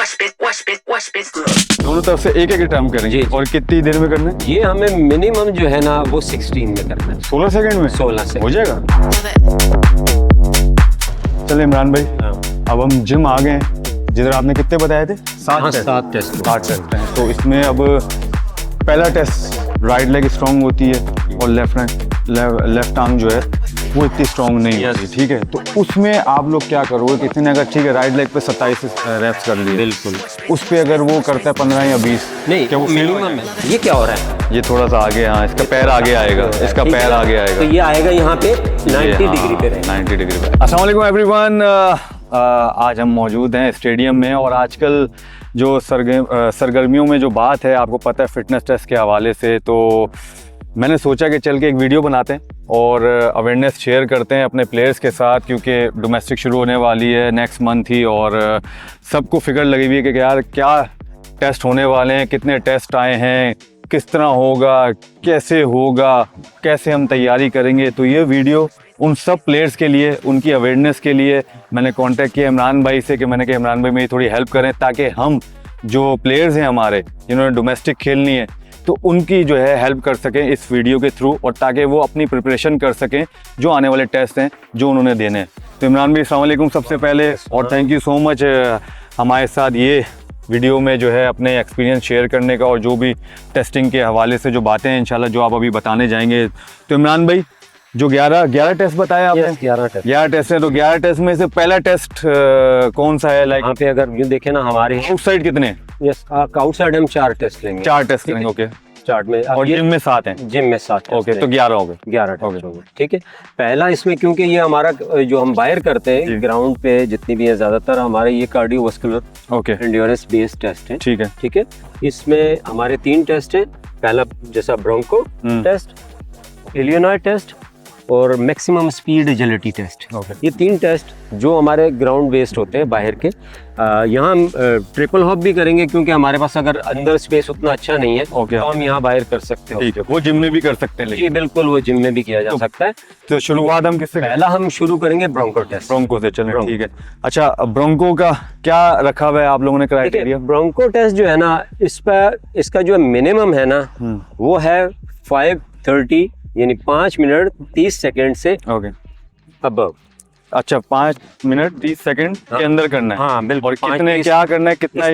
दोनों तरफ से एक एक टर्म करेंगे और कितनी देर में करना है? ये हमें मिनिमम जो है ना वो 16 में करना है। 16 सेकंड में 16 से हो जाएगा। चलिए इमरान भाई, अब हम जिम आ गए हैं। जिधर आपने कितने बताए थे? 7 टेस्ट हैं। तो इसमें अब पहला टेस्ट राइट लेग स्ट्रॉन्ग होती है और लेफ्ट आर्म जो है वो इतनी स्ट्रॉन्ग नहीं होती, ठीक है। तो उसमें आप लोग क्या करोगे? किसी ने अगर ठीक है राइट लेग पे 27 रेप्स कर लिए, बिल्कुल, उस पे अगर वो करता है 15 या 20, नहीं क्या वो मिनिमम है? ये क्या हो रहा है? ये थोड़ा सा आगे, हाँ इसका पैर आगे आएगा, इसका पैर आगे आएगा, तो ये आएगा यहाँ पे 90 डिग्री पे रहेगा। 90 डिग्री पे। अस्सलाम वालेकुम एवरीवन, आज हम मौजूद हैं स्टेडियम में और आजकल जो सरगर्मियों में जो बात है, आपको पता है फिटनेस टेस्ट के हवाले से, तो मैंने सोचा कि चल के एक वीडियो बनाते हैं और अवेयरनेस शेयर करते हैं अपने प्लेयर्स के साथ, क्योंकि डोमेस्टिक शुरू होने वाली है नेक्स्ट मंथ ही और सबको फिक्र लगी हुई है कि यार क्या टेस्ट होने वाले हैं, कितने टेस्ट आए हैं, किस तरह होगा, कैसे होगा, कैसे हम तैयारी करेंगे। तो ये वीडियो उन सब प्लेयर्स के लिए, उनकी अवेयरनेस के लिए मैंने कांटेक्ट किया इमरान भाई से कि मैंने कहा इमरान भाई मेरी थोड़ी हेल्प करें, ताकि हम जो प्लेयर्स हैं हमारे जिन्होंने डोमेस्टिक खेलनी है तो उनकी जो है हेल्प कर सकें इस वीडियो के थ्रू, और ताकि वो अपनी प्रिपरेशन कर सकें जो आने वाले टेस्ट हैं जो उन्होंने देने हैं। तो इमरान भाई अस्सलाम वालेकुम सबसे पहले, और थैंक यू सो मच हमारे साथ ये वीडियो में जो है अपने एक्सपीरियंस शेयर करने का, और जो भी टेस्टिंग के हवाले से जो बातें हैं इंशाल्लाह जो आप अभी बताने जाएंगे। तो इमरान भाई, जो 11 टेस्ट बताया आपने? 11 टेस्ट है। तो 11 टेस्ट में से पहला टेस्ट कौन सा है? लाइक यहाँ पे अगर ये देखें ना, हमारे आउटसाइड कितने? यस, आउटसाइड हम 4 टेस्ट लेंगे। 4 टेस्ट लेंगे, ओके। स्टार्ट में और जिम में 7 हैं? जिम में 7, ओके। तो 11 हो गए। 11 टेस्ट हो गए, ठीक है। पहला इसमें, क्योंकि ये हमारा जो हम बाहर करते हैं ग्राउंड पे जितनी भी है, ज्यादातर हमारे ये cardiovascular okay endurance based test है, ठीक है, ठीक है। इसमें हमारे 3 टेस्ट है। पहला जैसा ब्रोंको टेस्ट, इलियनॉइड टेस्ट और मैक्सिमम स्पीड एजिलिटी टेस्ट। ये 3 टेस्ट जो हमारे ग्राउंड बेस्ड होते हैं बाहर के। यहाँ हम ट्रिपल हॉप भी करेंगे, क्योंकि हमारे पास अगर अंदर स्पेस उतना अच्छा नहीं है तो हम यहाँ बाहर कर सकते हैं। ठीक है, वो जिम में भी कर सकते हैं? जी बिल्कुल, वो जिम में भी किया जा सकता है। तो शुरुआत हम किससे? पहला हम शुरू करेंगे ब्रोंको टेस्ट। ब्रोंको से, चलें ठीक है। अच्छा, ब्रोंको का क्या रखा हुआ है आप लोगों ने क्राइटेरिया? ब्रोंको टेस्ट जो है ना, इस पर इसका जो मिनिमम है ना वो है 5:30, यानी 5 मिनट 30 सेकंड से अबव। अच्छा, 5 मिनट 30 सेकंड के अंदर करना है? हाँ बिल्कुल। और कितने क्या करना है, कितना?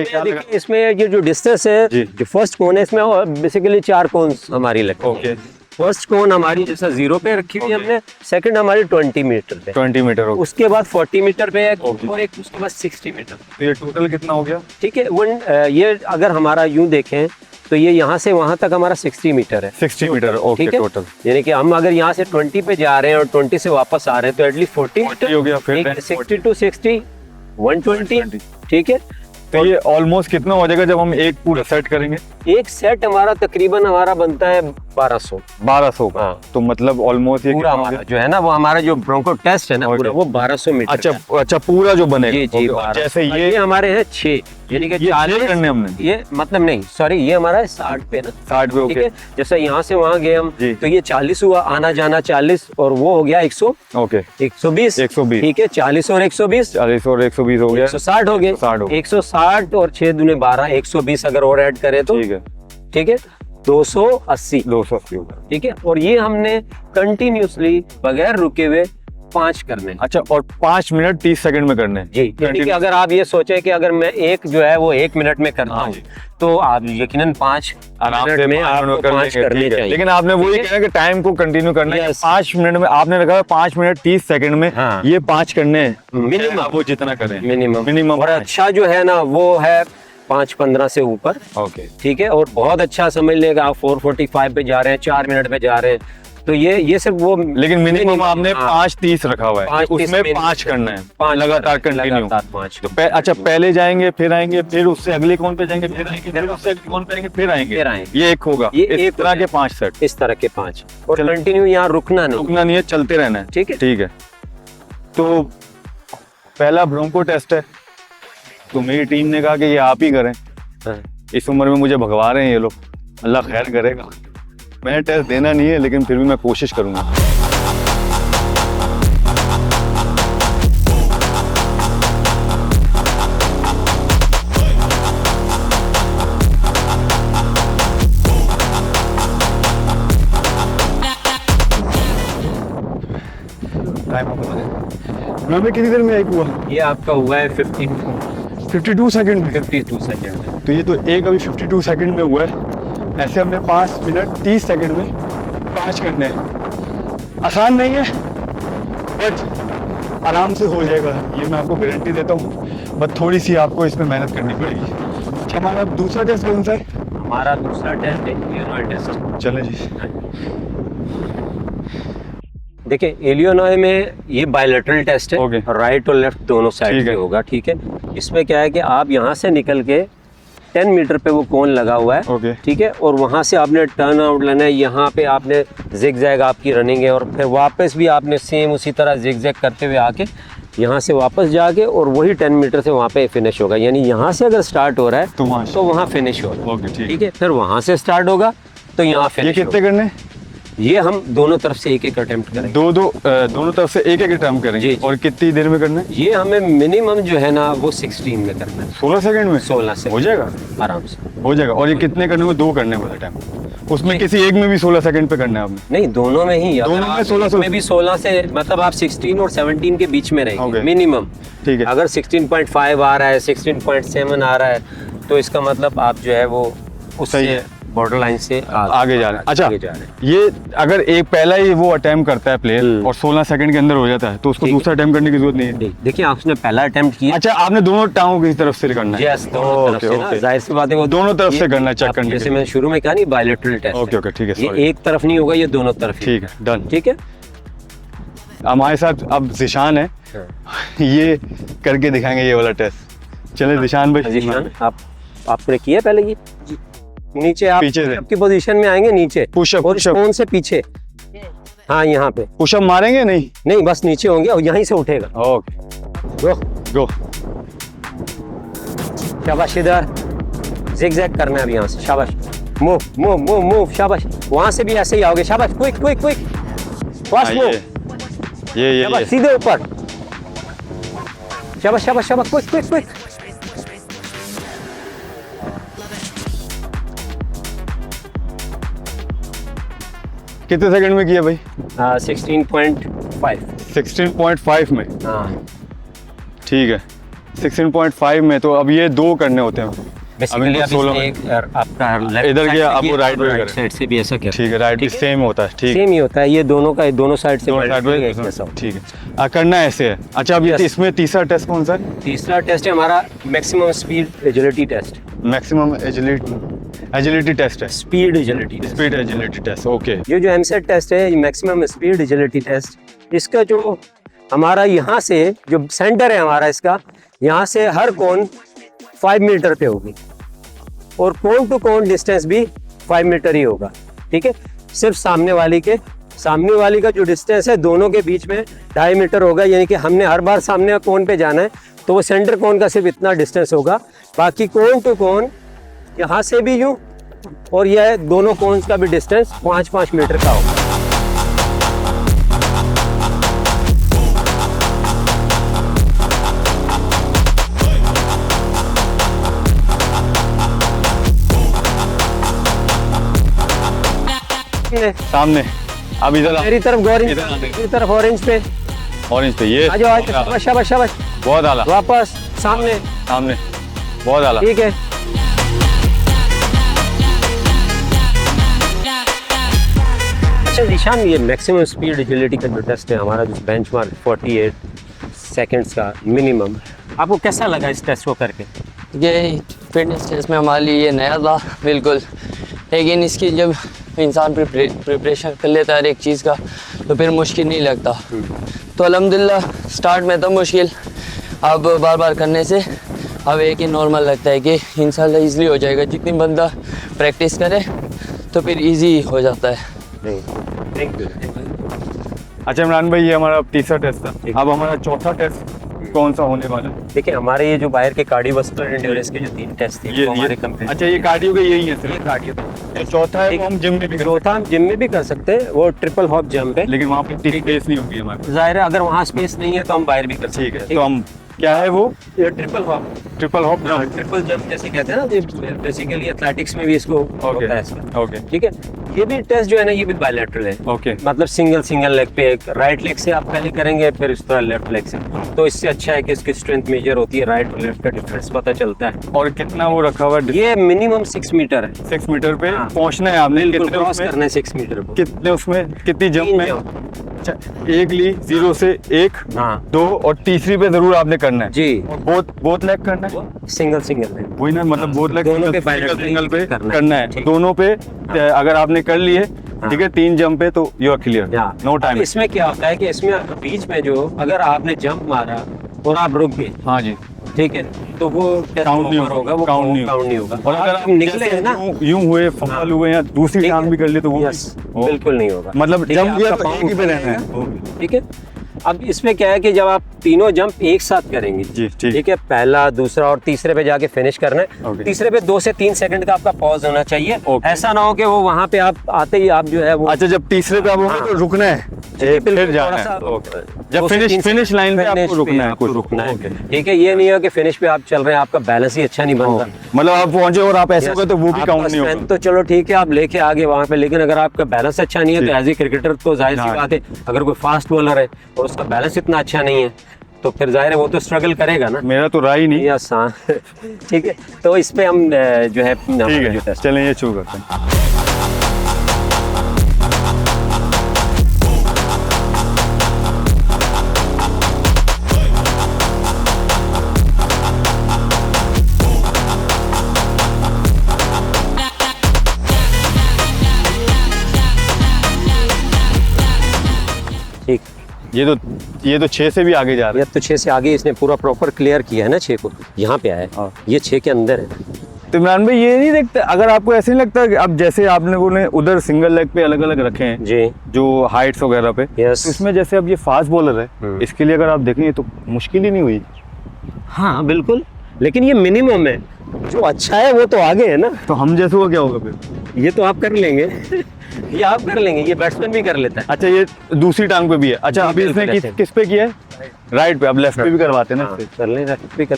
इसमें ये जो डिस्टेंस है, जो फर्स्ट कोन है, इसमें बेसिकली 4 कोन हमारी लगती है। ओके। फर्स्ट कोन हमारी जैसा 0 पे रखी हुई हमने, सेकंड हमारी 20 मीटर पे, 20 मीटर, उसके बाद 40 मीटर पे एक, और एक उसके बाद 60 मीटर। तो ये टोटल कितना हो गया? ठीक है। ये अगर हमारा यूं देखें तो ये यहाँ से वहाँ तक हमारा 60 मीटर है। 60 मीटर, ओके, टोटल। यानी कि हम अगर यहाँ से 20 पे जा रहे हैं और 20 से वापस आ रहे हैं तो एटलीस्ट 40 मीटर हो गया। फिर 60 to 60 120, ठीक है। तो ये ऑलमोस्ट कितना हो जाएगा जब हम एक पूरा सेट करेंगे? एक सेट हमारा तकरीबन हमारा बनता है 1200 का। हाँ। तो मतलब ऑलमोस्ट ये पूरा हमारा जो है ना, वो हमारा जो ब्रोंको टेस्ट है ना पूरा, वो 1200 मीटर। अच्छा, पूरा जो बनेगा। जी, जैसे ये हमारे हैं 6, यानी कि 40 करने हमने। ये मतलब नहीं, सॉरी, ये हमारा है 60 पे ना, 60 पे, ओके। जैसे यहाँ से वहाँ गए हम तो ये 40 हुआ, आना जाना 40, और वो हो गया 100, ओके, 120, ठीक है। 40 और 120, 40 और 120 हो गया, 160 हो गए। 160 और 6 दूने 12, 120 अगर और ऐड करें तो ठीक है 280 होगा, ठीक है। और ये हमने कंटिन्यूसली बगैर रुके हुए 5 करने। अच्छा, और 5 मिनट 30 सेकंड में करने जी। यानी कि अगर आप ये सोचे कि अगर मैं एक जो है वो 1 मिनट में करता हूँ तो आप यकीनन 5 मिनट में आपको 5 करने चाहिए। लेकिन आपने वो ये कहा कि टाइम को कंटिन्यू करना है। 5 मिनट में आपने रखा 5 मिनट 30 सेकंड में, ये 5 करने हैं मिनिमम, वो जितना करें मिनिमम। और अच्छा जो है ना वो है 5:15 से ऊपर, ओके, ठीक है। और बहुत अच्छा समझ लेगा आप 4:45 पे जा रहे हैं, 4 मिनट पे जा रहे हैं, तो ये सिर्फ वो। लेकिन मिनिमम आपने 5:30 रखा हुआ है, उसमें 5 करना है, 5 लगातार कंटिन्यू। तो अच्छा, पहले जाएंगे, फिर आएंगे, फिर उससे अगले कौन पे जाएंगे, फिर आएंगे, फिर उससे अगले कौन पे आएंगे, फिर आएंगे। ये एक होगा, इस तरह के 5 सेट, इस तरह के 5, और कंटिन्यू यहाँ रुकना नहीं है, चलते रहना है, ठीक है, ठीक है। तो पहला ब्रोंको टेस्ट है, तो मेरी टीम ने कहा कि ये आप ही करें। इस उम्र में मुझे भगवा रहे हैं ये लोग, अल्लाह खैर करेगा। मैंने टेस्ट देना नहीं है, लेकिन फिर भी मैं कोशिश करूंगा। मैं भी कितनी देर में एक हुआ? ये आपका हुआ है 52 सेकंड में। 52 सेकंड। तो ये तो एक अभी 52 सेकंड में हुआ है। ऐसे हमने 5 मिनट 30 सेकंड में 5 करने हैं। आसान नहीं है बट आराम से हो जाएगा, ये मैं आपको गारंटी देता हूँ। बट थोड़ी सी आपको इसमें मेहनत करनी पड़ेगी। अच्छा, हमारा दूसरा टेस्ट कौन सा है? हमारा दूसरा टेस्ट है एलियोनॉय टेस्ट। चले जी। देखिए एलियोनॉय में ये बायलैटरल टेस्ट है, Okay. राइट और लेफ्ट दोनों साइड ठीक से है। होगा, ठीक है। इसमें क्या है कि आप यहाँ से निकल के 10 मीटर पे वो कोन लगा हुआ है, Okay. ठीक है, और वहाँ से आपने टर्न आउट लेना है। यहाँ पे आपने जिग जैग आपकी रनिंग है, और फिर वापस भी आपने सेम उसी तरह जिग जैग करते हुए आके यहाँ से वापस जाके और वही 10 मीटर से वहाँ पे फिनिश होगा। यानी यहाँ से अगर स्टार्ट हो रहा है तो वहाँ फिनिश होगा। ओके, ठीक है, फिर वहाँ से स्टार्ट होगा तो यहाँ ये फिनिश कितने करने हैं? ये हम दोनों तरफ से एक एक अटेम्प्ट करेंगे। दोनों तरफ से एक एक अटेम्प्ट करेंगे। जी। और कितनी देर में करना है? ये हमें मिनिमम जो है ना वो 16 में करना है। 16 सेकंड में 16 से हो जाएगा? आराम से हो जाएगा। और ये कितने करने को? 2 करने को टाइम। उसमें किसी एक में भी 16 सेकंड पे करना है आपने? नहीं, दोनों में ही। दोनों में 16 में भी 16 से मतलब आप 16 और 17 के बीच में रहेंगे Okay. मिनिमम। ठीक है। अगर 16.5 आ रहा है, 16.7 आ रहा है, तो इसका मतलब आप जो है वो सही उससे है। बॉर्डर लाइन से आगे जा रहे हैं। अच्छा, आगे जा रहे हैं। ये अगर एक पहला ही वो अटेम्प्ट करता है प्लेयर और 16 सेकंड के अंदर हो जाता है तो उसको ठीक है। दूसरा अटेम्प्ट करने की जरूरत नहीं है? देखिए आपने पहला अटेम्प्ट किया। अच्छा, आपने दोनों टांगों की तरफ से करना है? यस, दोनों तरफ से ना, जाहिर सी बात है वो दोनों तरफ से करना है, चेक आप करने के जैसे लिए। मैंने शुरू में कहा नहीं, बायलैटरल टेस्ट। ओके, ओके, ठीक है, ये sorry। एक तरफ नहीं होगा, ये दोनों तरफ ही। ठीक है, डन। ठीक है। हमारे साथ अब जिशान है, ये करके दिखाएंगे ये वाला टेस्ट। चले जिशान भाई। पोजीशन आपने किया पहले ये? नीचे आप पीछे से। आपकी पोजीशन में आएंगे, नीचे पुशअप, और पुशअप। कौन से पीछे? हाँ, यहाँ पे पुशअप मारेंगे? नहीं नहीं, बस नीचे होंगे और यहीं से उठेगा। ओके, गो गो। शाबाश, इधर जिग जैग करना है अब यहाँ से। शाबाश, मूव मूव मूव मूव, शाबाश। वहाँ से भी ऐसे ही आओगे। शाबाश, quick quick quick, fast move. ये शाबाश, सीधे ऊपर। शाबाश शाबाश शाबाश, क्विक क्विक क्विक। कितने सेकंड में किया भाई? 16.5। 16.5 में? हाँ, ठीक है, 16.5 में। तो अब ये 2 करने होते हैं। बेसिकली आप 16 इसमें एक आपका लेफ्ट इधर साइड गया, से आप भी वो राइट में राइट करें। साइड से भी ऐसा क्या? ठीक है, राइट भी सेम होता है। ठीक सेम ही होता है, ये दोनों का दोनों साइड से दोनों साइड में एक जैसा होता ठीक है। करना ऐसे है। अच्छा, अब ये Yes. इसमें तीसरा टेस्ट कौन सा है? है। तीसरा टेस्ट है हमारा maximum speed agility test. Maximum agility test है। Speed agility, speed agility test. Okay, ये जो एमसेट टेस्ट है, मैक्सिमम स्पीड एजिलिटी टेस्ट, इसका जो हमारा यहाँ से जो सेंटर है हमारा इसका, यहाँ से हर कोन 5 मीटर पे होगी और कोन टू कोन डिस्टेंस भी 5 मीटर ही होगा। ठीक है, सिर्फ सामने वाली का जो डिस्टेंस है दोनों के बीच में 2.5 मीटर होगा। यानी कि हमने हर बार सामने कोन पे जाना है तो वो सेंटर कोन का सिर्फ इतना डिस्टेंस होगा। बाकी कोन टू कोन यहाँ से भी यूं, और यह दोनों कोन्स का भी डिस्टेंस 5-5 मीटर का होगा। सामने। अब इधर मेरी तरफ गौरी, इधर आने। मेरी तरफ ऑरेंज पे ऑरेंज पे। ये आ जाओ, आ जाओ। शाबाश शाबाश शाबाश, बहुत आला। वापस सामने। सामने, बहुत आला। ठीक है, अच्छा निशान, ये मैक्सिमम स्पीड एजिलिटी का जो टेस्ट है हमारा, जो बेंचमार्क 48 सेकंड्स का मिनिमम, आपको कैसा लगा इस टेस्ट को करके? ये फिटनेस टेस्ट में हमारे लिए ये नया था बिल्कुल, लेकिन इसकी जब इंसान प्रिपरेशन कर लेता है हर एक चीज़ का तो फिर मुश्किल नहीं लगता। तो अल्हम्दुलिल्लाह स्टार्ट में था मुश्किल, अब बार बार करने से अब एक ही नॉर्मल लगता है कि इंशाल्लाह ईज़िली हो जाएगा। जितनी बंदा प्रैक्टिस करे तो फिर इजी हो जाता है। Thank you. अच्छा इमरान भाई, ये हमारा तीसरा टेस्ट था। अब हमारा चौथा टेस्ट कौन सा होने वाला है? देखिए हमारे ये जो बाहर के कार्डियोवास्कुलर एंड्योरेंस के जो 3 टेस्ट थे वो हमारे कंप्लीट। अच्छा, ये कार्डियो के यही है ये सिर्फ? कार्डियो, ये चौथा है, वो हम जिम में भी चौथा हम जिम में भी कर सकते हैं, वो ट्रिपल हॉप जंप है। लेकिन वहाँ पे स्पेस नहीं होगी हमारे पास। जाहिर है अगर वहाँ स्पेस नहीं है तो हम बाहर भी कर सकते ठीक हैं। है, तो हम क्या है वो? ये triple hop, triple hop jump. Triple jump जैसे कहते हैं ना, बेसिकली एथलेटिक्स में भी इसको होता है इसका। ओके ठीक है, ये भी टेस्ट जो है ना ये भी बायलैटरल है। ओके मतलब सिंगल लेग पे, एक राइट लेग से आप पहले करेंगे, फिर इस तरह लेफ्ट लेग से। तो इससे अच्छा है कि इसकी स्ट्रेंथ मेजर होती है, राइट और लेफ्ट का डिफरेंस पता चलता है। और कितना वो रखा हुआ है? ये मिनिमम 6 मीटर है। 6 मीटर पे हाँ। पहुंचना है आपने। बिल्कुल कितने क्रॉस उसमें? करना है 6 मीटर को। कितने उसमें कितनी जंप 3 में? जंप। अच्छा, एक ली 0 से 1, हाँ 2 और तीसरी पे जरूर आपने करना है। जी, और बोथ लेग करना है। सिंगल सिंगल वही ना, मतलब बोथ लेग दोनों पे सिंगल पे करना करना है। ठीक। दोनों पे अगर आपने कर लिए, हाँ। ठीक है, 3 जंप पे तो यू आर क्लियर, हाँ। No time. इसमें क्या होता है कि इसमें बीच में जो अगर आपने जंप मारा और आप रुक गए, हाँ जी, ठीक है, तो वो काउंट नहीं होगा, वो काउंट नहीं होगा। और अगर आप निकले जैसे हैं ना, यूं हुए, फंबल हुए या दूसरी ठीक टांग है। भी कर ली तो वो यस, बिल्कुल नहीं होगा। मतलब ठीक है, जंप किया आपका तो पाँव एक ही पे रहना है। रहेगा। ठीक है, अब इसमें क्या है कि जब आप तीनों जंप एक साथ करेंगे, जी, ठीक। ठीक है, पहला, दूसरा और तीसरे पे जाके फिनिश करना है। ओके। तीसरे पे 2 से 3 सेकंड का आपका पॉज होना चाहिए। ओके। ऐसा ना हो कि वो वहां पे आप आते ही आप जो है वो अच्छा, जब तीसरे पे आप होंगे हाँ। तो रुकना है, बिल्कुल, फिर जाना थोड़ा सा है। ओके। जब 2 से 3 फिनिश लाइन पे finish आपको रुकना है, आपको कुछ रुकना है। ओके। ठीक है, ये नहीं है कि फिनिश पे आप चल रहे हैं, आपका बैलेंस ही अच्छा नहीं बन रहा। मतलब आप पहुंचे और आप ऐसे हो गए तो वो भी आपका काउंट नहीं strength होगा। तो चलो ठीक है, आप लेके आगे वहां पे, लेकिन अगर आपका बैलेंस अच्छा नहीं है तो एज ए क्रिकेटर तो जाहिर सी हाँ। बात है, अगर कोई फास्ट बॉलर है और उसका बैलेंस इतना अच्छा नहीं है तो फिर जाहिर है वो तो स्ट्रगल करेगा ना। मेरा तो रहा ही नहीं। यस हाँ ठीक है, तो इस पे हम जो है ठीक है, चलें ये शुरू करते हैं। ठीक, ये तो 6 से भी आगे जा रहा ये तो 6 से आगे इसने पूरा प्रॉपर क्लियर किया है ना, 6 को यहाँ पे आया हाँ। है, ये 6 के अंदर है। है। तो इमरान भाई ये नहीं देखते, अगर आपको ऐसे नहीं लगता कि अब जैसे आप लोगों ने उधर सिंगल लेग पे अलग अलग रखे हैं जी जो हाइट्स वगैरह पे, यस, तो इसमें जैसे अब ये फास्ट बॉलर है, इसके लिए अगर आप देखेंगे तो मुश्किल ही नहीं हुई। हाँ बिल्कुल, लेकिन ये मिनिमम है, जो अच्छा है वो तो आगे है ना। तो हम जैसे हुआ क्या होगा फिर? ये तो आप कर लेंगे ये आप कर लेंगे, ये बैट्समैन भी कर लेता है। अच्छा, ये दूसरी टांग पे भी है। अच्छा, जी, अभी इसने बिल्कुल ऐसे। किस पे किया है? राइट पे। अब लेफ्ट पे भी करवाते हैं ना हाँ, इससे। कर लें, left भी कर।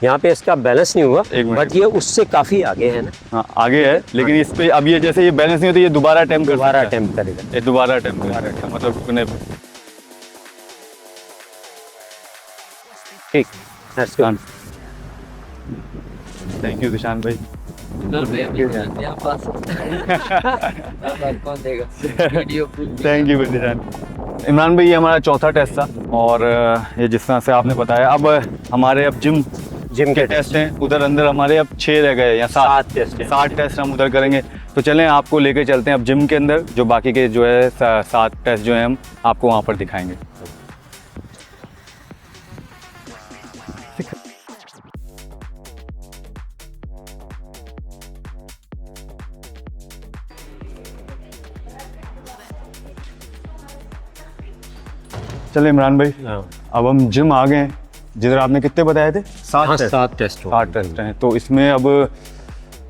यहाँ पे इसका बैलेंस नहीं हुआ, एक मिनट। बट ये उससे काफी आगे है ना। हाँ, आगे है, लेकिन इस पे अब ये जैसे ये बैलेंस नहीं होता, ये दोबारा अटेम्प्ट कर दोबारा सकता है। अटेम्प्ट करेगा। ये दोबारा अटेम्प्ट कर सकता है, मतलब रुकने पे। ठीक, that's good. थैंक यू दिशान भाई। Thank you दिशान। इमरान भाई, ये हमारा चौथा टेस्ट था और ये जिस तरह से आपने बताया, अब हमारे अब जिम के टेस्ट हैं उधर अंदर, हमारे अब 6 रह गए या 7 टेस्ट है। 7 टेस्ट हम उधर करेंगे। तो चलें आपको लेके चलते हैं अब जिम के अंदर, जो बाकी के जो है 7 टेस्ट जो हैं हम आपको वहाँ पर दिखाएंगे। चले इमरान भाई, अब हम जिम आ गए हैं, जिधर आपने कितने बताए थे? 7 टेस्ट। 7 टेस्ट 7 टेस्ट हैं। तो इसमें अब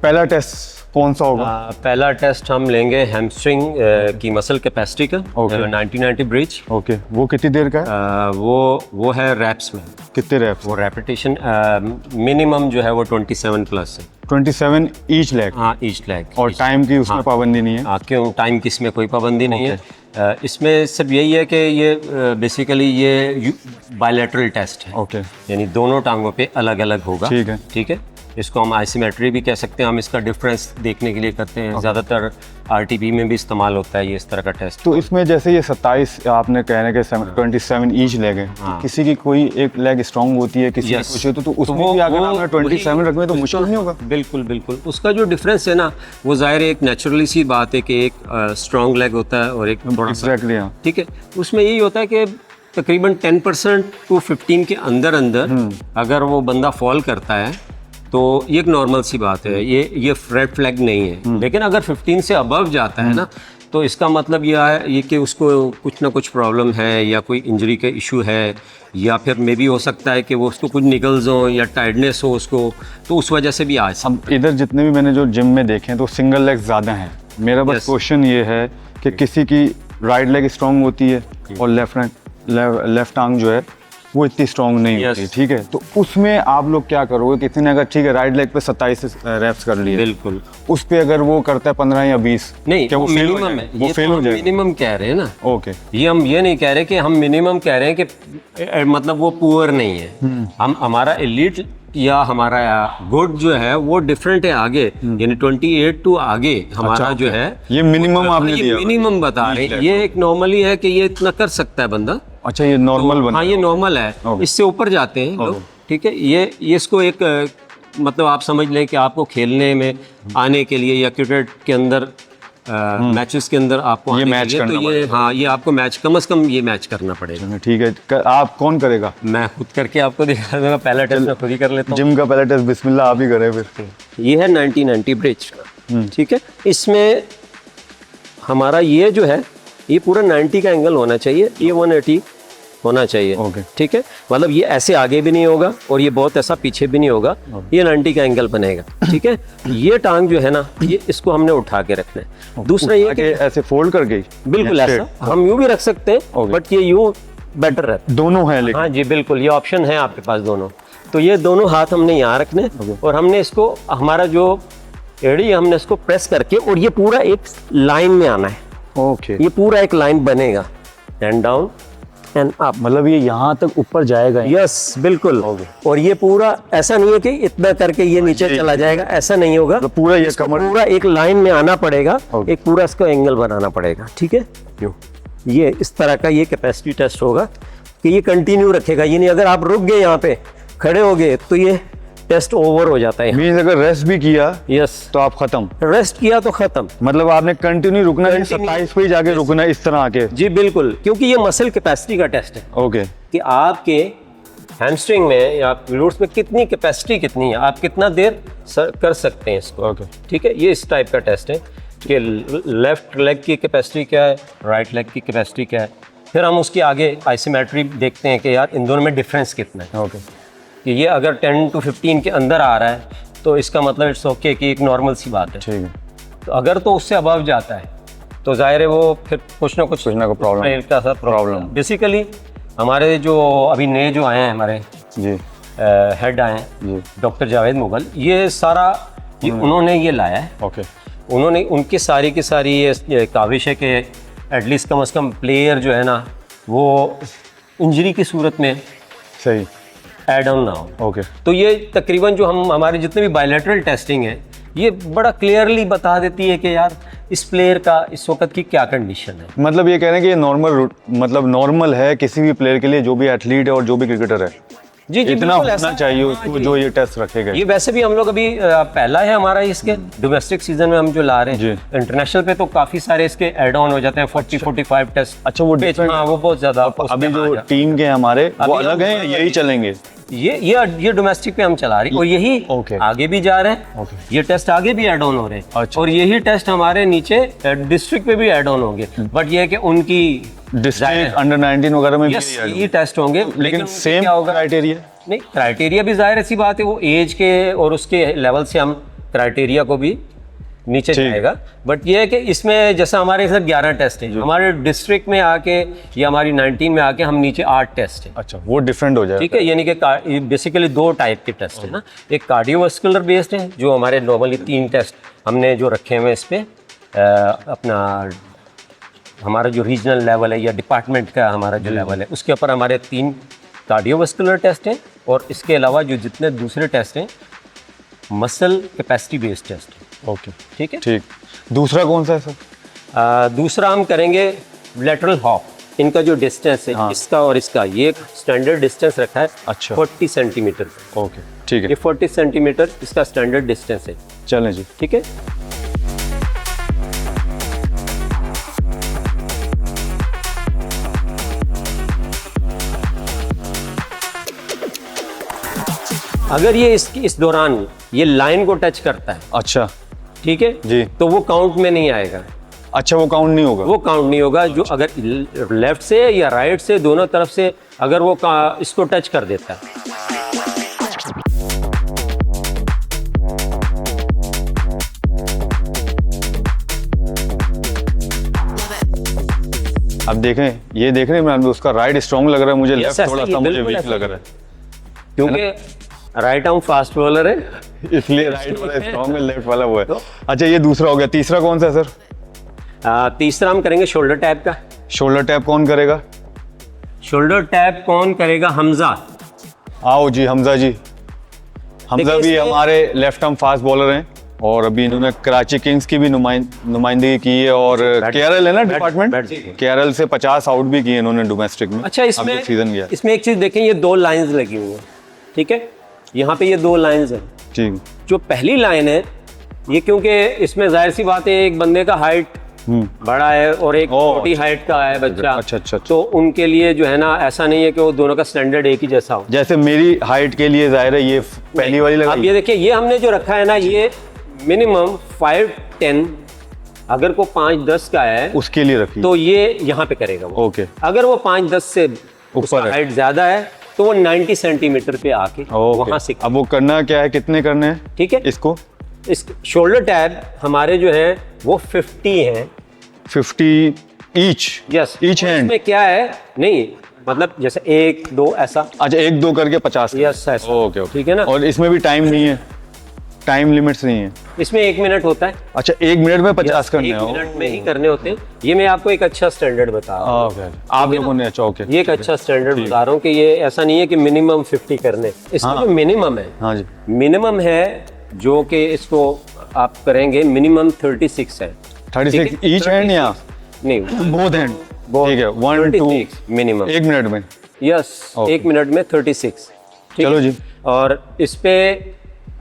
पहला टेस्ट कौन सा होगा? पहला टेस्ट हम लेंगे हैमस्ट्रिंग की मसल कैपेसिटी का, Okay. 90 ब्रिज। ओके, वो कितनी देर का है? वो है रैप्स में, कितने रेप्स? वो रेपिटेशन मिनिमम जो है वो 27 प्लस है। 27 ईच लेग। हाँ, ईच लेग। और टाइम की उसमें हाँ। पाबंदी नहीं है? क्यों, टाइम की इसमें कोई पाबंदी नहीं है। इसमें सिर्फ यही है कि ये बेसिकली ये बायलैटरल टेस्ट है। ओके, यानी दोनों टांगों पे अलग अलग होगा। ठीक है। ठीक है, इसको हम आइसोमेट्री भी कह सकते हैं, हम इसका डिफरेंस देखने के लिए करते हैं। ज़्यादातर आरटीपी में भी इस्तेमाल होता है ये इस तरह का टेस्ट। तो इसमें जैसे ये 27 आपने कहने के 27 ईच लेग है, तो हाँ। किसी की कोई एक लेग स्ट्रांग होती है, किसी की Yes. कुछ होती है, तो उसमें भी अगर आपने 27 रखें तो मुश्किल नहीं होगा? बिल्कुल बिल्कुल, उसका जो डिफरेंस है ना, वो जाहिर है एक नेचुरली सी बात है कि एक स्ट्रॉन्ग लेग होता है और एक थोड़ा सा, एग्जैक्टली। हाँ, ठीक है, उसमें यही होता है कि तकरीबन 10% टू 15 के अंदर अंदर अगर वो बंदा फॉल करता है तो ये एक नॉर्मल सी बात है, ये रेड फ्लैग नहीं है। लेकिन अगर 15 से अबव जाता है ना, तो इसका मतलब यह है ये कि उसको कुछ ना कुछ प्रॉब्लम है या कोई इंजरी का इशू है, या फिर मे भी हो सकता है कि वो उसको कुछ निगल्स हो या टायर्डनेस हो उसको, तो उस वजह से भी आ सकता अब इधर जितने भी मैंने जो जिम में देखे हैं तो सिंगल लेग ज़्यादा हैं। मेरा बस Yes. क्वेश्चन ये है कि किसी की राइट लेग स्ट्रांग होती है और लेफ्ट आर्म जो है वो इतनी स्ट्रांग नहीं Yes. होती, ठीक है। तो उसमें आप लोग क्या करोगे, किसी ने अगर ठीक है राइट लेग पे 27 रेप्स कर लिए, बिल्कुल, उस पे अगर वो करता है 15 या 20, नहीं क्या वो फेल हो मिनिमम जाएगा? है, वो ये फेल तो हो हम जाएगा। मिनिमम कह रहे हैं ना, ओके, ये हम ये नहीं कह रहे कि हम मिनिमम कह रहे हैं कि मतलब वो पुअर नहीं है। हम हमारा एलीट या हमारा गुड जो है वो डिफरेंट है आगे, यानी 28 टू आगे हमारा जो है ये मिनिमम आपने ये दिया। मिनिमम बता रहे हैं। ये एक नॉर्मली है कि ये इतना कर सकता है बंदा। अच्छा, ये नॉर्मल बना। हाँ, ये नॉर्मल है, Okay. इससे ऊपर जाते हैं लोग, ठीक है। ये इसको एक मतलब आप समझ लें कि आपको खेलने में आने के लिए या क्रिकेट के अंदर मैचेस के अंदर आपको ये आने मैच के लिए, करना तो ये हाँ ये आपको मैच कम से कम ये मैच करना पड़ेगा। ठीक है, आप कौन करेगा? मैं खुद करके आपको दिखा दूंगा, पहला टेस्ट मैं खुद ही कर लेता हूँ। जिम का पहला टेस्ट बिस्मिल्लाह आप ही करें फिर। ये है 90-90 ब्रिज का, ठीक है। इसमें हमारा ये जो है ये पूरा 90 का एंगल होना चाहिए, ये 180 होना चाहिए, Okay. ठीक है। मतलब ये ऐसे आगे भी नहीं होगा और ये बहुत ऐसा पीछे भी नहीं होगा, ये 90 का एंगल बनेगा, ठीक है। ये टांग जो है ना, ये इसको हमने उठा के रखना है। दूसरा ये कि ऐसे फोल्ड करके, बिल्कुल ऐसा हम यूं भी रख सकते हैं, Okay. बट ये यूं बेटर है। दोनों है लेकिन। हाँ जी बिल्कुल, ये ऑप्शन है आपके पास दोनों। तो ये दोनों हाथ हमने यहाँ रखने और हमने इसको हमारा जो एड़ी है हमने इसको प्रेस करके, और ये पूरा एक लाइन में आना है। ओके, ये पूरा एक लाइन बनेगा, एंड डाउन एंड अप, मतलब ये यहाँ तक ऊपर जाएगा। यस बिल्कुल। और ये पूरा ऐसा नहीं है कि इतना करके ये नीचे चला जाएगा, ऐसा नहीं होगा। तो पूरा ये इसको कमर पूरा एक लाइन में आना पड़ेगा, Okay. एक पूरा इसका एंगल बनाना पड़ेगा, ठीक है। यूं ये इस तरह का ये कैपेसिटी टेस्ट होगा कि ये कंटिन्यू रखेगा, ये नहीं अगर आप रुक गए यहाँ पे खड़े हो गए तो ये टेस्ट ओवर हो जाता है। मीन्स अगर रेस्ट भी किया यस, तो आप खत्म, रेस्ट किया तो खत्म। मतलब आपने कंटिन्यू रुकना है, Continue. 27 पे ही जाके रुकना है इस तरह आके। जी बिल्कुल, क्योंकि ये मसल कैपेसिटी का टेस्ट है ओके, कि आपके हैमस्ट्रिंग में या ग्लूट्स में कितनी कैपेसिटी कितनी है, आप कितना देर कर सकते हैं इसको, ओके, ठीक है। ये इस टाइप का टेस्ट है कि लेफ्ट लेग की कैपेसिटी क्या है, राइट लेग की कैपेसिटी क्या है। फिर हम उसके आगे आइसोमेट्री देखते हैं कि यार इन दोनों में डिफरेंस कितना है, ओके, कि ये अगर 10 to 15 के अंदर आ रहा है तो इसका मतलब इट्स ओके कि एक नॉर्मल सी बात है। ठीक है। तो अगर तो उससे अबव जाता है तो जाहिर है वो फिर कुछ ना कुछ प्रॉब्लम। प्रॉब्लम। बेसिकली हमारे जो अभी नए जो आए हैं हमारे जी हेड आए हैं, जी, डॉक्टर जावेद मुगल, ये सारा उन्होंने ये लाया है। ओके, उन्होंने उनकी सारी की सारी ये काविश है कि एटलीस्ट कम से कम प्लेयर जो है ना वो इंजरी की सूरत में सही, एड ऑन ना हो। ओके। तो ये तकरीबन जो हम हमारे जितने भी बायलैटरल टेस्टिंग है ये बड़ा क्लियरली बता देती है कि यार इस प्लेयर का इस वक्त की क्या कंडीशन है। मतलब ये कह रहे हैं कि ये मतलब नॉर्मल है किसी भी प्लेयर के लिए, जो भी एथलीट है और जो भी क्रिकेटर है, जी जी इतना बिल्कुल होना ऐसा। चाहिए उसको जो ये टेस्ट रखेगा। ये वैसे भी हम लोग अभी पहला है हमारा इसके डोमेस्टिक सीजन में हम जो ला रहे हैं, इंटरनेशनल पे तो काफी सारे इसके एड ऑन हो जाते हैं, 40-45 टेस्ट। अच्छा, वो हाँ वो बहुत ज्यादा। अभी जो टीम के हमारे वो अभी अलग हैं, यही चलेंगे। ये डोमेस्टिक पे हम चला रहे हैं और यही Okay. आगे भी जा रहे हैं। Okay. ये टेस्ट आगे भी ऐड ऑन हो रहे हैं। अच्छा। और यही टेस्ट हमारे नीचे डिस्ट्रिक्ट पे भी ऐड ऑन होंगे, बट ये है कि उनकी डिस्ट्रिक्ट अंडर 19 वगैरह में भी यस यही ये टेस्ट होंगे, लेकिन सेम क्या होगा क्राइटेरिया। नहीं, क्राइटेरिया भी जाहिर ऐसी बात है, वो एज के और उसके लेवल से हम क्राइटेरिया को भी नीचे जाएगा। बट ये है कि इसमें जैसा हमारे सर 11 टेस्ट हैं, हमारे डिस्ट्रिक्ट में आके या हमारी 19 में आके हम नीचे 8 टेस्ट हैं। अच्छा, वो डिफरेंट हो जाएगा। ठीक है, यानी कि बेसिकली 2 टाइप के टेस्ट है ना, एक कार्डियोवास्कुलर बेस्ड है जो हमारे नॉर्मली 3 टेस्ट हमने जो रखे हुए हैं इस पे अपना हमारा जो रीजनल लेवल है या डिपार्टमेंट का हमारा जो लेवल है उसके ऊपर हमारे 3 कार्डियोवास्कुलर टेस्ट हैं, और इसके अलावा जो जितने दूसरे टेस्ट हैं मसल कैपेसिटी बेस्ड टेस्ट है। ओके, ठीक है, ठीक। दूसरा कौन सा है सर? दूसरा हम करेंगे लेटरल हॉप। इनका जो डिस्टेंस है इसका और इसका, ये स्टैंडर्ड डिस्टेंस रखा है। अच्छा। 40 सेंटीमीटर। ओके, ठीक है, ये 40 सेंटीमीटर इसका स्टैंडर्ड डिस्टेंस है। चलें जी। ठीक है, अगर ये इस दौरान ये लाइन को टच करता है, अच्छा ठीक है जी, तो वो काउंट में नहीं आएगा। अच्छा, वो काउंट नहीं होगा। वो काउंट नहीं होगा। जो अगर लेफ्ट से या राइट से दोनों तरफ से अगर वो इसको टच कर देता है, अब देखें, ये देख रहे हैं इमरान भाई, उसका राइट स्ट्रॉन्ग लग रहा है मुझे, Yes, लेफ्ट ऐसा थोड़ा ही सा है, मुझे बिल्कुल वीक ऐसा लग रहा है, क्योंकि राइट आर्म फास्ट बॉलर है। इसलिए राइट वाला स्ट्रॉन्ग है, लेफ्ट वाला वो है। अच्छा, ये दूसरा हो गया, तीसरा कौन सा है सर? तीसरा हम करेंगे शोल्डर टैप का। शोल्डर टैप कौन करेगा? शोल्डर टैप कौन करेगा? हमजा। आओ जी हमजा जी। हमजा भी इसमें- हमारे लेफ्ट आर्म फास्ट बॉलर हैं और अभी इन्होंने कराची किंग्स की भी नुमाइंदगी की है और केरल है ना डिपार्टमेंट, केरल से 50 आउट भी किए इन्होंने डोमेस्टिक में। अच्छा, इसमें सीजन गया। इसमें एक चीज देखें, ये 2 लाइंस लगी हुई हैं, ठीक है, यहाँ पे ये 2 लाइंस हैं। ठीक। जो पहली लाइन है ये, क्योंकि इसमें जाहिर सी बात है एक बंदे का हाइट बड़ा है और एक छोटी हाइट का है बच्चा। अच्छा। तो उनके लिए जो है ना, ऐसा नहीं है कि वो दोनों का स्टैंडर्ड एक ही जैसा हो। जैसे मेरी हाइट के लिए जाहिर है ये पहली वाली अब लगाई। ये देखिए, ये हमने जो रखा है ना, ये मिनिमम 5'10", अगर को 5'10" का है उसके लिए रखी। तो ये यहाँ पे करेगा वो। ओके। अगर वो 5'10" से ऊपर है, हाइट ज्यादा है तो वो 90 सेंटीमीटर पे आके वहां से। अब वो करना क्या है, कितने करने हैं? ठीक है, इसको इस शोल्डर टैब हमारे जो है वो 50 हैं। 50 ईच? यस। Each hand? इसमें क्या है, नहीं मतलब जैसे 1 2 ऐसा। अच्छा, 1 2 करके 50। यस, ऐसा। ओके, ठीक है ना। और इसमें भी टाइम नहीं है, टाइम लिमिट्स नहीं है? इसमें 1 मिनट होता है। अच्छा, 1 मिनट में 50 करने 1 हैं? मिनट में ही करने होते हैं। ये मैं आपको एक अच्छा स्टैंडर्ड बता रहा हूँ। ओके, आप लोगों ने। अच्छा, ओके, ये एक अच्छा स्टैंडर्ड बता रहा हूँ कि ये ऐसा नहीं है कि मिनिमम 50 करने, इसका जो मिनिमम है, हाँ जी, मिनिमम है जो कि इसको आप करेंगे मिनिमम 36 है। 36 ईच हैंड या नहीं, बोथ हैंड? ठीक है, 1 2 मिनिमम 1 मिनट में। यस, 1 मिनट में 36। चलो जी। और इस पे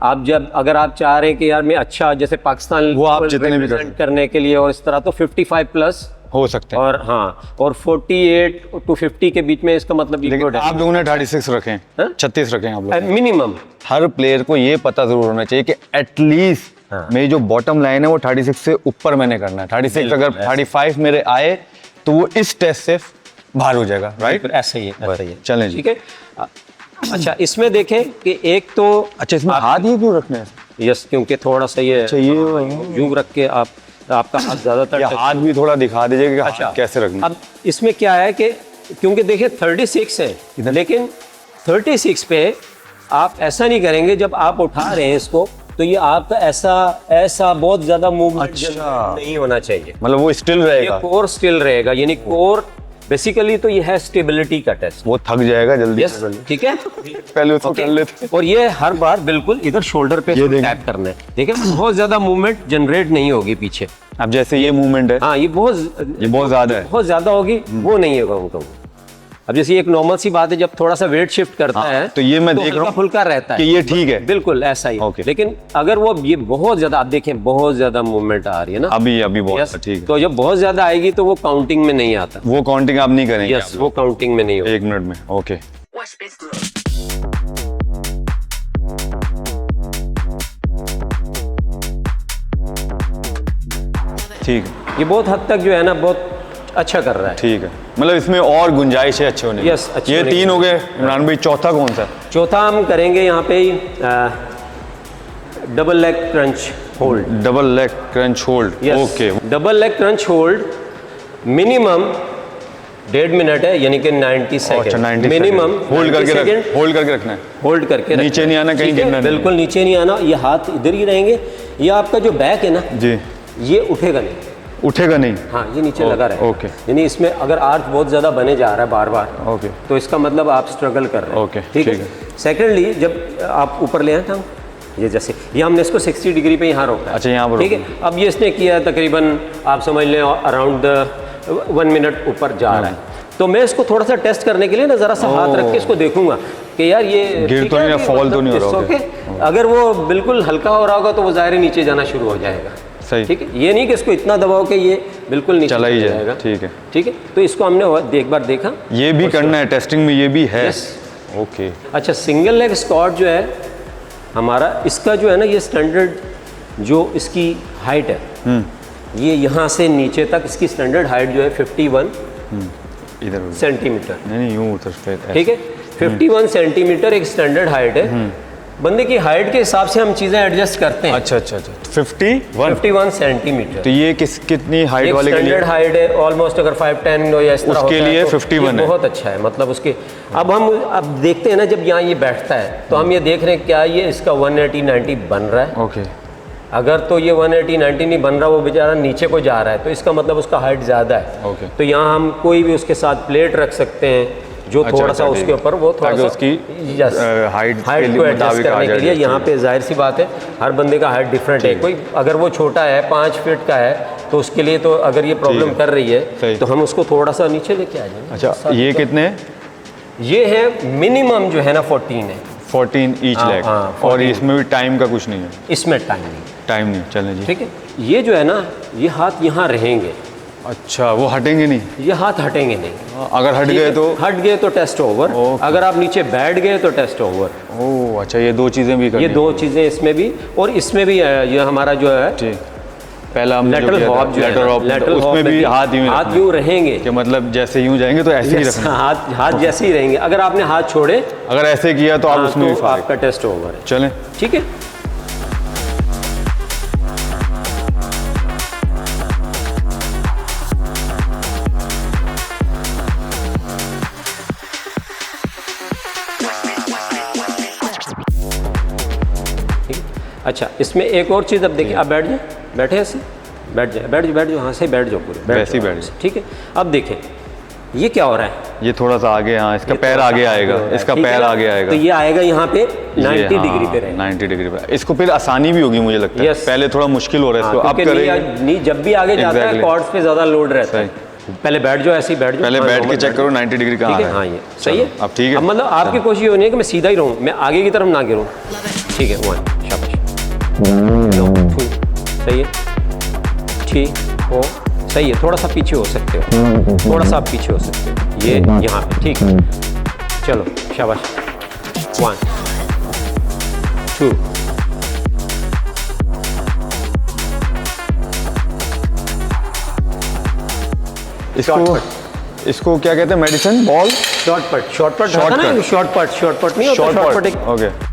आप जब, अगर आप चाह रहे हैं कि यार मैं अच्छा जैसे पाकिस्तान वो आप जितने भी represent करने के लिए और इस तरह, तो 55 प्लस हो सकते हैं। और हाँ, और 48 to 50 के बीच में, इसका मतलब लेकिन आप लोगों ने 36 रखे हैं, हाँ? 36 रखे हैं आप लोग। मिनिमम। हर प्लेयर को ये पता जरूर होना चाहिए कि एटलीस्ट मेरी जो बॉटम लाइन है वो 36 से ऊपर मैंने करना है। 36 अगर 35 मेरे आए तो वो इस टेस्ट से बाहर हो जाएगा, राइट? ऐसा ही है, ऐसा ही है। चलें जी। ठीक है। अच्छा, इसमें देखें कि एक तो, अच्छा, इसमें हाथ ये क्यों रखने हैं? यस, क्योंकि थोड़ा सा ये अच्छा, ये यूं रख के आपका हाथ ज्यादातर या हाथ भी थोड़ा दिखा दीजिए कि अच्छा हाथ कैसे रखना। अब इसमें क्या है कि क्योंकि देखिए 36 है, लेकिन 36 पे आप ऐसा नहीं करेंगे, जब आप उठा रहे हैं इसको तो ये आपका ऐसा बहुत ज्यादा मूवमेंट अच्छा। नहीं होना चाहिए। मतलब वो स्टिल ये रहेगा, कोर स्टिल रहेगा, यानी कोर बेसिकली तो ये है स्टेबिलिटी का टेस्ट। वो थक जाएगा जल्दी। यस, ठीक है। पहले उसको कर लेते। और ये हर बार बिल्कुल इधर शोल्डर पे ये देखिए। टैप करना है, देखिए बहुत ज्यादा मूवमेंट जनरेट नहीं होगी पीछे। अब जैसे ये मूवमेंट है, हाँ, ये बहुत ज्यादा है। बहुत ज्यादा होगी, वो नहीं होगा उनको। अब जैसे एक नॉर्मल सी बात है, जब थोड़ा सा वेट शिफ्ट करता है तो ये मैं देख रहा हल्का हूँ फुल्का रहता है कि ये ठीक है, बिल्कुल ऐसा ही। Okay. लेकिन अगर वो ये बहुत ज्यादा, आप देखें बहुत ज्यादा मूवमेंट आ रही है ना, अभी बहुत Yes, ठीक है। तो जब बहुत ज्यादा आएगी तो वो काउंटिंग में नहीं आता। वो काउंटिंग आप नहीं करेंगे? यस, वो काउंटिंग में नहीं होगा। 1 मिनट में। ओके, ठीक है, ये बहुत हद तक जो है ना, बहुत अच्छा कर रहा है। ठीक है। मतलब इसमें और गुंजाइश है अच्छे होने की। Yes, अच्छे ये होने की। 3 हो गए इमरान भाई, चौथा कौन सा? चौथा हम करेंगे यहाँ पे double leg crunch hold. Double leg crunch hold. Okay, double leg crunch hold minimum 1.5 minute है, यानी कि 90 अच्छा, सेकंड 90 मिनिमम। होल्ड करके रखना है। होल्ड करके नीचे रखना नहीं आना, है। कहीं ठीक है? गिरना नहीं। बिल्कुल नीचे नहीं आना, ये हाथ इधर ही रहेंगे। ये आपका जो बैक है ना जी, ये उठेगा नहीं, उठेगा नहीं। हाँ ये नीचे लगा रहेगा। ओके। यानी इसमें अगर आर्च बहुत ज़्यादा बने जा रहा है बार बार, ओके, तो इसका मतलब आप स्ट्रगल कर रहे हैं। ओके, ठीक ठीक है। सेकेंडली, जब आप ऊपर ले आए टांग, ये जैसे ये हमने इसको 60 डिग्री पे यहाँ रोका है। अच्छा, यहाँ पर ठीक है। अब ये इसने किया है तकरीबन, आप समझ लें अराउंड 1 मिनट ऊपर जा रहा है। तो मैं इसको थोड़ा सा टेस्ट करने के लिए ना ज़रा सा हाथ रख के इसको देखूंगा कि यार ये गिर ठीक तो है, नहीं, ये fall तो मतलब नहीं हो रहा it's होगा। okay। अगर वो बिल्कुल हल्का हो रहा होगा तो वो ज़ाहिर नीचे जाना शुरू हो जाएगा। सही। ठीक है, ये नहीं कि इसको इतना दबाओ कि ये बिल्कुल नीचे चला ही चला जाएगा। ठीक है, ठीक है। तो इसको हमने एक बार देखा, ये भी करना है टेस्टिंग में, ये भी है। Yes। ओके, अच्छा, सिंगल लेग स्क्वाट जो है हमारा, इसका जो है ना, ये स्टैंडर्ड जो इसकी हाइट है, ये यहाँ से नीचे तक इसकी स्टैंडर्ड हाइट जो है 51 इधर सेंटीमीटर। नहीं यूं उधर पे। ठीक है, 51 सेंटीमीटर एक स्टैंडर्ड हाइट है। बंदे की हाइट के हिसाब से हम चीज़ें एडजस्ट करते हैं। अच्छा अच्छा अच्छा, 51 सेंटीमीटर। तो ये कितनी हाइट वाले के लिए? स्टैंडर्ड हाइट है ऑलमोस्ट, अगर 5'10" या इस तरह उसके होता है लिए तो 51 है। बहुत अच्छा है, मतलब उसके। अब देखते हैं ना, जब यहाँ ये बैठता है तो हम ये देख रहे हैं क्या ये इसका 180-90 बन रहा है। ओके, अगर तो ये 180-90 नहीं बन रहा, वो बेचारा नीचे को जा रहा है, तो इसका मतलब उसका हाइट ज़्यादा है। ओके। तो यहाँ हम कोई भी उसके साथ प्लेट रख सकते हैं जो अच्छा, थोड़ा सा अच्छा, उसके ऊपर वो थोड़ा ताकि सा उसकी हाइट के को मुताबिक एडजस्ट आ करने के जाए। लिए। यहाँ पे जाहिर सी बात है हर बंदे का हाइट डिफरेंट है। कोई अगर वो छोटा है 5 फीट का है तो उसके लिए तो अगर ये प्रॉब्लम कर रही है तो हम उसको थोड़ा सा नीचे लेके आ जाएंगे। अच्छा, ये कितने हैं? ये है मिनिमम जो है ना 14 है। 14 ईच हाँ, लेग। हाँ, और 14। इसमें भी टाइम का कुछ नहीं है? इसमें टाइम नहीं, टाइम नहीं, चलें जी। ठीक है। ये जो है ना, ये हाथ यहाँ रहेंगे। अच्छा, वो हटेंगे नहीं? ये हाथ हटेंगे नहीं। अगर हट गए तो? हट गए तो टेस्ट ओवर। ओके। अगर आप नीचे बैठ गए तो टेस्ट ओवर। ओह अच्छा, ये दो चीज़ें भी करनी ये दो चीज़ें इसमें भी, और इसमें भी ये हमारा जो है ठीक। पहला हमने जो लेटरल किया था, हॉप, लेटरल हॉप, लेटरल उसमें भी हाथ यूं रहेंगे कि मतलब जैसे यूं जाएंगे तो ऐसे ही रखना। हाथ जैसे ही रहेंगे। अगर आपने हाथ छोड़े, अगर ऐसे किया तो आप हाँ, उसमें भी तो आपका टेस्ट ओवर है। चलें। ठीक है। अच्छा, इसमें एक और चीज़, अब देखिए, आप बैठ जाए, बैठे ऐसे, बैठ जाओ, हाँ से बैठ जाओ, पूरे वैसे ही बैठ जाओ। ठीक है। अब देखें ये क्या हो रहा है, ये थोड़ा सा आगे, हाँ, इसका पैर आगे आएगा, इसका पैर आगे आएगा, तो ये आएगा यहाँ पे 90 हाँ, डिग्री पे रहेगा। 90 डिग्री पे। इसको फिर आसानी भी होगी मुझे लगता है। Yes। पहले थोड़ा मुश्किल हो रहा है इसको, अब क्योंकि करेंगे। नी जब भी आगे जाता है Exactly। कॉर्ड्स पे ज़्यादा लोड रहता है। पहले बैठ जाओ, ऐसे ही बैठ जाओ, पहले हाँ, बैठ के normal चेक करो 90 डिग्री कहाँ ठीक है। है। हाँ, ये सही है। अब ठीक है। अब मतलब आपकी कोशिश होनी है कि मैं सीधा ही रहूँ, मैं आगे की तरफ ना गिरूँ। ठीक है, 1 शाबाश, 2 सही है, 3 4 सही है। थोड़ा सा पीछे हो सकते हो, थोड़ा सा आप पीछे हो सकते हो, ये यहाँ पे, ठीक है। चलो शाबाश, 1 2 इसको क्या कहते हैं? Medicine ball, shortcut Shortcut। Shortcut नहीं होता, शॉर्टकट एक ओके।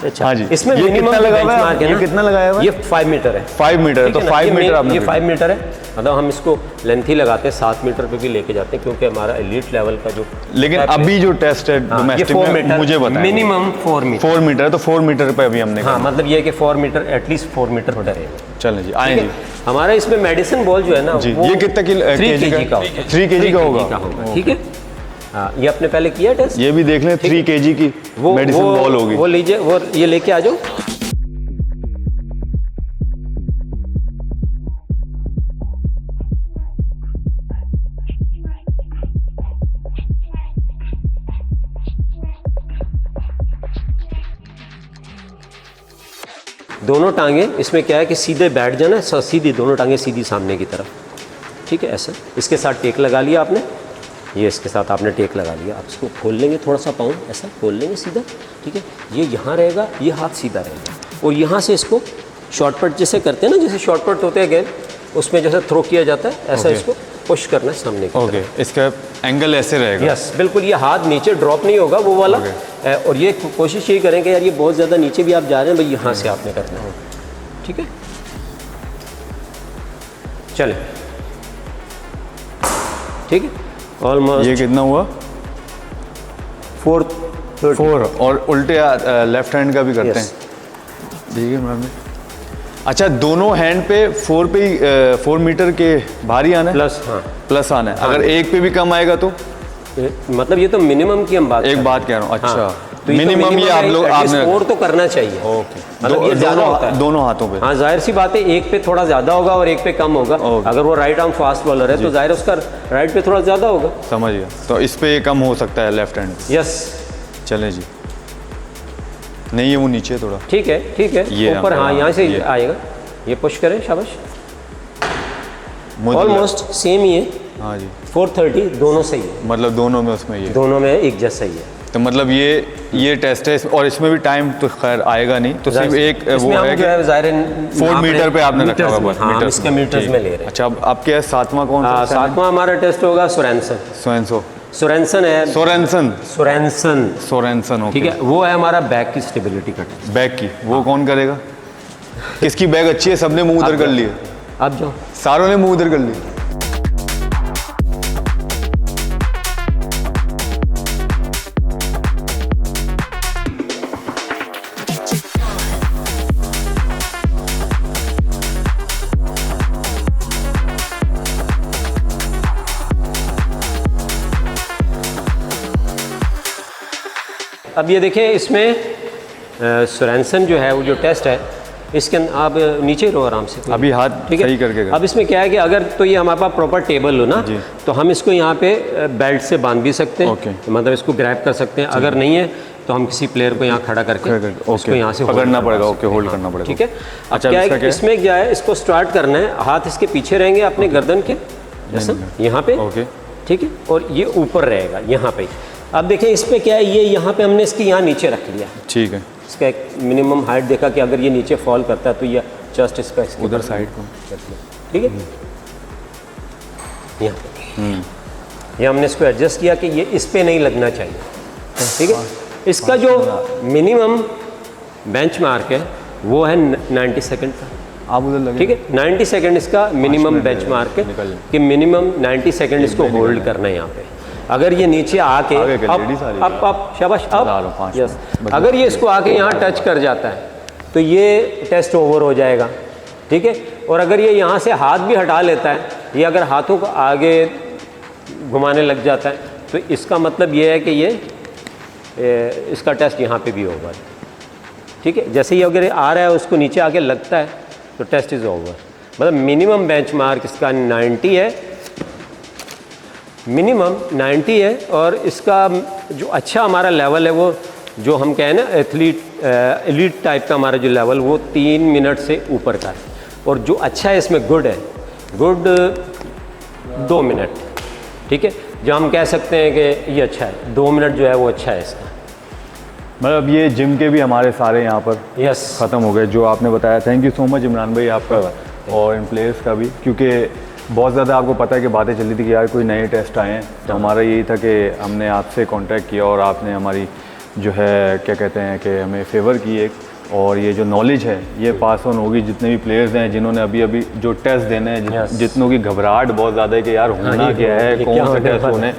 अच्छा, हाँ जी। इसमें ये मिनिमम कितना लगा हुआ है? benchmark है ये ना? कितना लगाया हुआ है? ये 5 मीटर है। 5 मीटर है, ठीक तो है ना? 5 मीटर आपने ये 5 मीटर है, मतलब हम इसको लेंथ ही लगाते हैं, 7 मीटर पे भी लेके जाते हैं, क्योंकि हमारा एलीट लेवल का जो। लेकिन अभी जो टेस्ट है हाँ, ये डोमेस्टिक 4 में, मीटर मुझे बताएं। Minimum 4 metre. 4 मीटर है, तो 4 मीटर पे अभी हमने हाँ, मतलब ये कि 4 मीटर, एटलीस्ट 4 मीटर रहेगा। चलें जी, आए जी। हमारा इसमें मेडिसिन बॉल जो है ना, जी, वो ये कितना 3 kg का 3 kg का होगा। ठीक है। हाँ, ये आपने पहले किया टेस्ट, ये भी देख लें, 3 kg की मेडिसिन बॉल होगी। वो लीजिए, वो ये लेके आ जाओ। दोनों टांगे इसमें क्या है कि सीधे बैठ जाना, सीधी दोनों टांगे सीधी सामने की तरफ। ठीक है, ऐसा। इसके साथ टेक लगा लिया आपने, ये इसके साथ आपने टेक लगा लिया। आप इसको खोल लेंगे, थोड़ा सा पाँव ऐसा खोल लेंगे सीधा। ठीक है, ये यहाँ रहेगा, ये हाथ सीधा रहेगा, और यहाँ से इसको शॉर्टकट जैसे करते हैं ना, जैसे शॉर्टकट होते हैं गेंद, उसमें जैसे थ्रो किया जाता है, ऐसा इसको पुश करना है सामने की ओके, इसका एंगल ऐसे रहेगा। यस, बिल्कुल। ये हाथ नीचे ड्रॉप नहीं होगा, वो वाला। और ये कोशिश यही करें कि यार ये बहुत ज़्यादा नीचे भी आप जा रहे हैं, भाई यहाँ से आपने करना है। ठीक है, चले, ठीक है। ऑलमोस्ट ये कितना हुआ? 4 और उल्टे लेफ्ट हैंड का भी करते हैं। ठीक है मैम। अच्छा, दोनों हैंड पे 4 पे 4 मीटर के बाहर ही आना है? प्लस, हाँ, प्लस आना है। अगर एक पे भी कम आएगा तो? मतलब ये तो मिनिमम की हम बात एक बात कह रहा हूँ। अच्छा, तो मिनिमम ये आप लोग आपने और तो करना चाहिए। ओके, मतलब ये ज़्यादा होता है दोनों हाथों पे। हाँ, जाहिर सी बात है, एक पे थोड़ा ज़्यादा होगा और एक पे कम होगा। अगर वो राइट आर्म फास्ट बॉलर है तो जाहिर है उसका राइट पे थोड़ा ज़्यादा होगा। समझ गया, तो इस पे ये कम हो सकता है लेफ्ट हैंड। यस, चलें जी। नहीं, ये वो नीचे थोड़ा। ठीक है, ठीक है, ये ऊपर, हाँ, यहाँ से आएगा। ये पुश करें, शाबाश। ऑलमोस्ट सेम ही है। हाँ जी, 430 दोनों सही है, मतलब दोनों में उसमें ये दोनों में एक जैसा ही है। तो मतलब ये टेस्ट है और इसमें भी टाइम तो खैर आएगा नहीं, तो सिर्फ एक वो है कि 4 मीटर पे आपने रखा हुआ है। हाँ, इसके मीटर्स में ले रहे हैं। अच्छा, अब आपके 7वां कौन सा? 7वां हमारा टेस्ट होगा सोरेंसन है। सोरेंसन, ठीक है, वो है हमारा बैक की स्टेबिलिटी का टेस्ट। बैक की वो कौन करेगा? किसकी बैक अच्छी है? सबने मुंह उधर कर लिए, अब जो सारों ने मुंह उधर कर लिए। अब ये देखिए, इसमें सोरेंसन जो है वो जो टेस्ट है, इसके आप नीचे रहो आराम से, अभी हाथ ठीक है? सही करके अब इसमें क्या है कि अगर तो ये हमारे पास प्रॉपर टेबल हो ना, तो हम इसको यहाँ पे बेल्ट से बांध भी सकते हैं, मतलब इसको ग्रैब कर सकते हैं। अगर नहीं है तो हम किसी प्लेयर को यहाँ खड़ा करके इसको यहाँ से पकड़ना पड़ेगा। ओके, होल्ड करना पड़ेगा, ठीक है। अच्छा, क्या है इसमें क्या है, इसको स्टार्ट करना है, हाथ इसके पीछे रहेंगे अपने गर्दन के जैसा यहाँ पे, ठीक है, और ये ऊपर रहेगा यहाँ पे। अब देखें इस पर क्या है, ये यहाँ पे हमने इसकी यहाँ नीचे रख लिया, ठीक है। इसका एक मिनिमम हाइट देखा कि अगर ये नीचे फॉल करता है तो ये जस्ट इसका उधर साइड को, ठीक है, यहाँ ये हमने इसको एडजस्ट किया कि ये इस पे नहीं लगना चाहिए, ठीक है। इसका जो मिनिमम बेंच मार्क है वो है 90 सेकंड का। आप उधर लगे, ठीक है, 90 सेकंड इसका मिनिमम बेंच मार्क है कि मिनिमम 90 सेकंड इसको होल्ड करना है यहाँ पे। अगर ये नीचे आके अब शाबाश, अब यस, अगर ये इसको आके यहाँ टच कर जाता है तो ये टेस्ट ओवर हो जाएगा, ठीक है। और अगर ये यहाँ से हाथ भी हटा लेता है, ये अगर हाथों को आगे घुमाने लग जाता है, तो इसका मतलब ये है कि ये इसका टेस्ट यहाँ पे भी होगा, ठीक है। जैसे ही अगर आ रहा है उसको नीचे आके लगता है तो टेस्ट इज़ ओवर। मतलब मिनिमम बेंच मार्क इसका 90 है, मिनिमम 90 है। और इसका जो अच्छा हमारा लेवल है वो जो हम कहें ना एलीट टाइप का हमारा जो लेवल, वो 3 मिनट से ऊपर का है। और जो अच्छा है इसमें गुड है, गुड 2 मिनट, ठीक है, जो हम कह सकते हैं कि ये अच्छा है, 2 मिनट जो है वो अच्छा है इसका। मतलब ये जिम के भी हमारे सारे यहाँ पर यस ख़त्म हो गए जो आपने बताया। Thank you so much Imran भाई आपका, और इन प्लेयर्स का भी, क्योंकि बहुत ज़्यादा आपको पता है कि बातें चल रही थी कि यार कोई नए टेस्ट आए हैं, तो हमारा यही था कि हमने आपसे कांटेक्ट किया और आपने हमारी जो है क्या कहते हैं कि हमें फेवर की एक, और ये जो नॉलेज है ये पास ऑन होगी जितने भी प्लेयर्स हैं जिन्होंने अभी अभी जो टेस्ट देने हैं, जितनों की घबराहट बहुत ज़्यादा है कि यार होना क्या है, कौन से टेस्ट होने,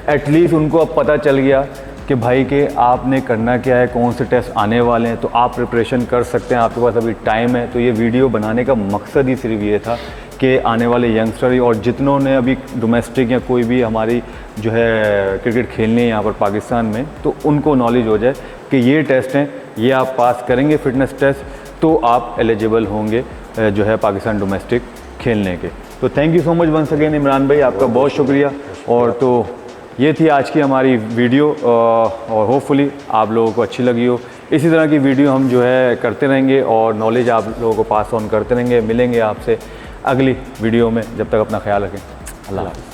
एटलीस्ट उनको अब पता चल गया कि भाई के आपने करना क्या है, कौन से टेस्ट आने वाले हैं, तो आप प्रिपरेशन कर सकते हैं, आपके पास अभी टाइम है। तो ये वीडियो बनाने का मकसद ही सिर्फ ये था कि आने वाले यंगस्टर और जितनों ने अभी डोमेस्टिक या कोई भी हमारी जो है क्रिकेट खेलनी है यहाँ पर पाकिस्तान में, तो उनको नॉलेज हो जाए कि ये टेस्ट हैं, ये आप पास करेंगे फिटनेस टेस्ट तो आप एलिजिबल होंगे जो है पाकिस्तान डोमेस्टिक खेलने के। तो thank you so much once again Imran भाई, आपका बहुत शुक्रिया। और तो ये थी आज की हमारी वीडियो, और होपफुली आप लोगों को अच्छी लगी हो। इसी तरह की वीडियो हम जो है करते रहेंगे और नॉलेज आप लोगों को पास ऑन करते रहेंगे। मिलेंगे आपसे अगली वीडियो में, जब तक अपना ख्याल रखें। अल्लाह हाफ़िज़।